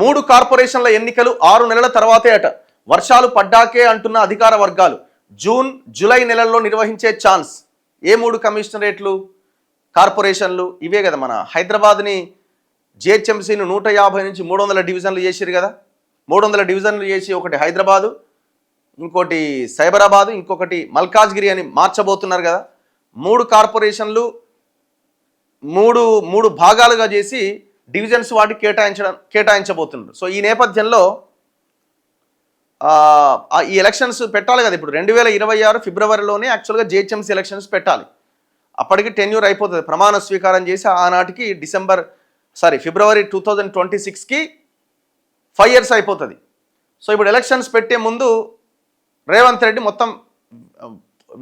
3 కార్పొరేషన్ల ఎన్నికలు 6 నెలల తర్వాతే అట. వర్షాలు పడ్డాకే అంటున్న అధికార వర్గాలు. జూన్ జూలై నెలల్లో నిర్వహించే ఛాన్స్. ఏ 3 కమిషనరేట్లు కార్పొరేషన్లు ఇవే కదా. మన హైదరాబాద్ని జిహెచ్ఎంసీని 150 నుంచి 300 డివిజన్లు చేసిరు కదా. 300 డివిజన్లు చేసి ఒకటి హైదరాబాదు, ఇంకోటి సైబరాబాదు, ఇంకొకటి మల్కాజ్గిరి అని మార్చబోతున్నారు కదా. 3 కార్పొరేషన్లు మూడు భాగాలుగా చేసి డివిజన్స్ వాటికి కేటాయించబోతున్నారు. సో ఈ నేపథ్యంలో ఈ ఎలక్షన్స్ పెట్టాలి కదా. ఇప్పుడు 2026 ఫిబ్రవరిలోనే యాక్చువల్గా జిహెచ్ఎంసీ ఎలక్షన్స్ పెట్టాలి. అప్పటికి టెన్యూర్ అయిపోతుంది. ప్రమాణ స్వీకారం చేసి ఆనాటికి ఫిబ్రవరి 2026కి 5 years అయిపోతుంది. సో ఇప్పుడు ఎలక్షన్స్ పెట్టే ముందు రేవంత్ రెడ్డి మొత్తం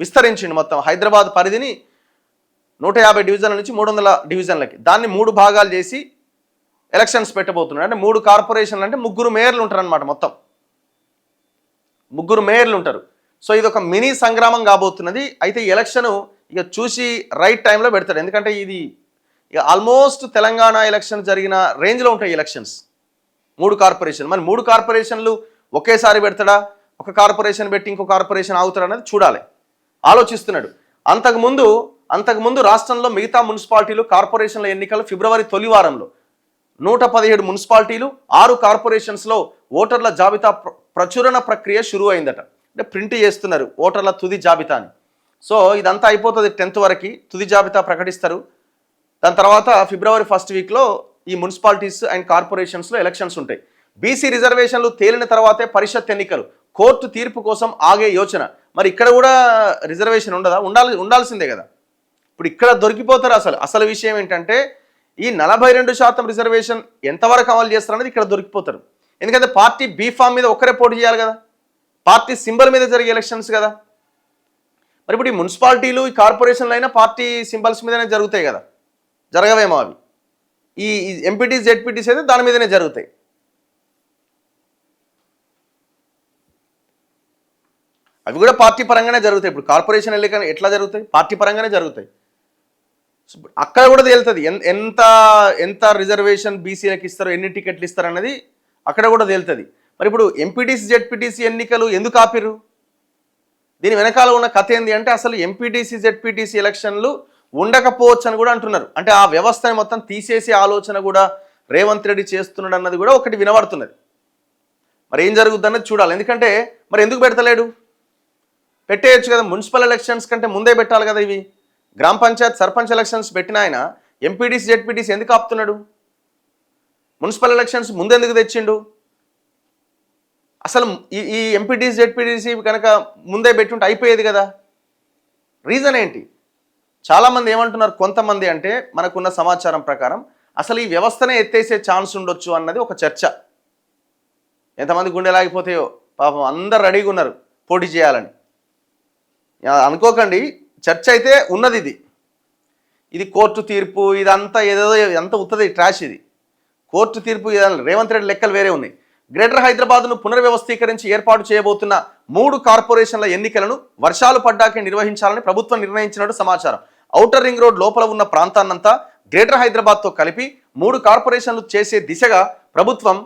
విస్తరించిండు. మొత్తం హైదరాబాద్ పరిధిని 150 డివిజన్ల నుంచి 300 డివిజన్లకి దాన్ని 3 భాగాలు చేసి ఎలక్షన్స్ పెట్టబోతున్నాడు. అంటే 3 కార్పొరేషన్లు అంటే 3 మేయర్లు ఉంటారు అనమాట. మొత్తం 3 మేయర్లు ఉంటారు. సో ఇది ఒక మినీ సంగ్రామం కాబోతున్నది. అయితే ఈ ఎలక్షన్ ఇక చూసి రైట్ టైంలో పెడతాడు. ఎందుకంటే ఇది ఇక ఆల్మోస్ట్ తెలంగాణ ఎలక్షన్ జరిగిన రేంజ్లో ఉంటాయి ఎలక్షన్స్. 3 కార్పొరేషన్, మరి 3 కార్పొరేషన్లు ఒకేసారి పెడతాడా, ఒక కార్పొరేషన్ పెట్టి ఇంకో కార్పొరేషన్ ఆగుతాడు అనేది చూడాలి, ఆలోచిస్తున్నాడు. అంతకుముందు రాష్ట్రంలో మిగతా మున్సిపాలిటీలు కార్పొరేషన్ల ఎన్నికలు ఫిబ్రవరి తొలి వారంలో 117 మున్సిపాలిటీలు 6 కార్పొరేషన్స్లో ఓటర్ల జాబితా ప్రచురణ ప్రక్రియ షురూ అయిందట. అంటే ప్రింట్ చేస్తున్నారు ఓటర్ల తుది జాబితాని. సో ఇదంతా అయిపోతుంది 10th వరకు తుది జాబితా ప్రకటిస్తారు. దాని తర్వాత ఫిబ్రవరి 1st వీక్లో ఈ మున్సిపాలిటీస్ అండ్ కార్పొరేషన్స్లో ఎలక్షన్స్ ఉంటాయి. బీసీ రిజర్వేషన్లు తేలిన తర్వాతే పరిషత్ ఎన్నికలు, కోర్టు తీర్పు కోసం ఆగే యోచన. మరి ఇక్కడ కూడా రిజర్వేషన్ ఉండదా? ఉండాల్సిందే కదా. ఇప్పుడు ఇక్కడ దొరికిపోతారు. అసలు విషయం ఏంటంటే ఈ 42% రిజర్వేషన్ ఎంతవరకు అమలు చేస్తారనేది ఇక్కడ దొరికిపోతారు. ఎందుకంటే పార్టీ బీఫామ్ మీద ఒక్కరే పోటీ చేయాలి కదా, పార్టీ సింబల్ మీద జరిగే ఎలక్షన్స్ కదా. మరి ఇప్పుడు ఈ మున్సిపాలిటీలు ఈ కార్పొరేషన్లు అయినా పార్టీ సింబల్స్ మీదనే జరుగుతాయి కదా, జరగవేమో అవి. ఈ ఎంపీటీస్ జెడ్పీటీస్ అయితే దాని మీదనే జరుగుతాయి. అవి కూడా పార్టీ పరంగానే జరుగుతాయి. ఇప్పుడు కార్పొరేషన్ ఎన్నికలు ఎట్లా జరుగుతాయి? పార్టీ పరంగానే జరుగుతాయి. అక్కడ కూడా తేలుతుంది ఎంత రిజర్వేషన్ బీసీలకు ఇస్తారు, ఎన్ని టికెట్లు ఇస్తారు అన్నది అక్కడ కూడా తేలుతుంది. మరి ఇప్పుడు ఎంపీటీసీ జెడ్పీటీసీ ఎన్నికలు ఎందుకు ఆపిర్రు? దీని వెనకాల ఉన్న కథ ఏంది అంటే అసలు ఎంపీటీసీ జెడ్పీటీసీ ఎలక్షన్లు ఉండకపోవచ్చు అని కూడా అంటున్నారు. అంటే ఆ వ్యవస్థని మొత్తం తీసేసే ఆలోచన కూడా రేవంత్ రెడ్డి చేస్తున్నాడు అన్నది కూడా ఒకటి వినబడుతున్నది. మరి ఏం జరుగుద్ది అన్నది చూడాలి. ఎందుకంటే మరి ఎందుకు పెడతలేడు? పెట్టేయచ్చు కదా. మున్సిపల్ ఎలక్షన్స్ కంటే ముందే పెట్టాలి కదా. ఇవి గ్రామ పంచాయత్ సర్పంచ్ ఎలక్షన్స్ పెట్టిన ఆయన ఎంపీటీసీ జెడ్పీటీసీ ఎందుకు ఆపుతున్నాడు? మున్సిపల్ ఎలక్షన్స్ ముందెందుకు తెచ్చిండు? అసలు ఈ ఎంపీటీసీ జెడ్పీటీసీ కనుక ముందే పెట్టుంటే అయిపోయేది కదా. రీజన్ ఏంటి? చాలామంది ఏమంటున్నారు, కొంతమంది అంటే మనకున్న సమాచారం ప్రకారం అసలు ఈ వ్యవస్థనే ఎత్తేసే ఛాన్స్ ఉండొచ్చు అన్నది ఒక చర్చ. ఎంతమంది గుండెలాగిపోతాయో పాపం, అందరు రెడీగా ఉన్నారు పోటీ చేయాలని. అనుకోకండి, చర్చ అయితే ఉన్నది. ఇది కోర్టు తీర్పు, ఇదంతా ఏదో ఎంత ఉత్తది ట్రాష్. ఇది కోర్టు తీర్పు, రేవంత్ రెడ్డి లెక్కలు వేరే ఉన్నాయి. గ్రేటర్ హైదరాబాద్ను పునర్వ్యవస్థీకరించి ఏర్పాటు చేయబోతున్న 3 కార్పొరేషన్ల ఎన్నికలను వర్షాలు పడ్డాకే నిర్వహించాలని ప్రభుత్వం నిర్ణయించినట్టు సమాచారం. ఔటర్ రింగ్ రోడ్ లోపల ఉన్న ప్రాంతాన్నంతా గ్రేటర్ హైదరాబాద్తో కలిపి 3 కార్పొరేషన్లు చేసే దిశగా ప్రభుత్వం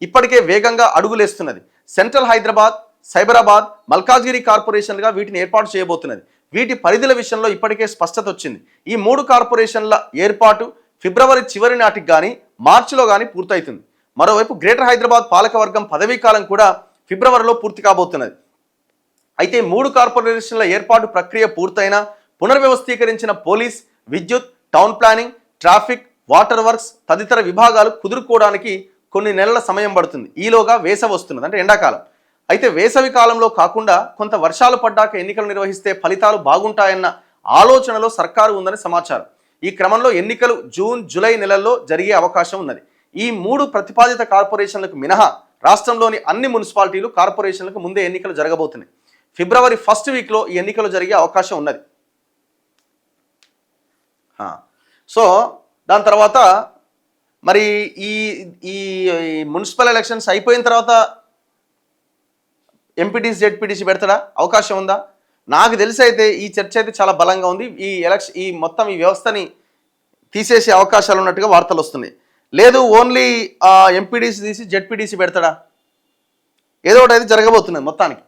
ఇప్పటికే వేగంగా అడుగులేస్తున్నది. సెంట్రల్ హైదరాబాద్, సైబరాబాద్, మల్కాజ్గిరి కార్పొరేషన్లుగా వీటిని ఏర్పాటు చేయబోతున్నది. వీటి పరిధుల విషయంలో ఇప్పటికే స్పష్టత వచ్చింది. ఈ 3 కార్పొరేషన్ల ఏర్పాటు ఫిబ్రవరి చివరి నాటికి కానీ మార్చిలో కానీ పూర్తవుతుంది. మరోవైపు గ్రేటర్ హైదరాబాద్ పాలకవర్గం పదవీకాలం కూడా ఫిబ్రవరిలో పూర్తి కాబోతున్నది. అయితే 3 కార్పొరేషన్ల ఏర్పాటు ప్రక్రియ పూర్తయినా పునర్వ్యవస్థీకరించిన పోలీస్, విద్యుత్, town planning, traffic, water works తదితర విభాగాలు కుదురుకోవడానికి కొన్ని నెలల సమయం పడుతుంది. ఈలోగా వేసవి వస్తున్నది, అంటే ఎండాకాలం. అయితే వేసవి కాలంలో కాకుండా కొంత వర్షాలు పడ్డాక ఎన్నికలు నిర్వహిస్తే ఫలితాలు బాగుంటాయన్న ఆలోచనలో సర్కారు ఉందని సమాచారం. ఈ క్రమంలో ఎన్నికలు జూన్ జూలై నెలల్లో జరిగే అవకాశం ఉన్నది. ఈ 3 ప్రతిపాదిత కార్పొరేషన్లకు మినహా రాష్ట్రంలోని అన్ని మున్సిపాలిటీలు, కార్పొరేషన్లకు ముందే ఎన్నికలు జరగబోతున్నాయి. ఫిబ్రవరి 1st వీక్లో ఈ ఎన్నికలు జరిగే అవకాశం ఉన్నది. సో దాని తర్వాత మరి ఈ మున్సిపల్ ఎలక్షన్స్ అయిపోయిన తర్వాత ఎంపీటీసీ జెడ్పీటీసీ పెడతాడా? అవకాశం ఉందా? నాకు తెలిసి అయితే ఈ చర్చ అయితే చాలా బలంగా ఉంది. ఈ మొత్తం ఈ వ్యవస్థని తీసేసే అవకాశాలు ఉన్నట్టుగా వార్తలు వస్తున్నాయి. లేదు ఓన్లీ ఎంపీడీసీ తీసి జెడ్పీటీసీ పెడతాడా? ఏదో ఒకటి అయితే జరగబోతున్నది మొత్తానికి.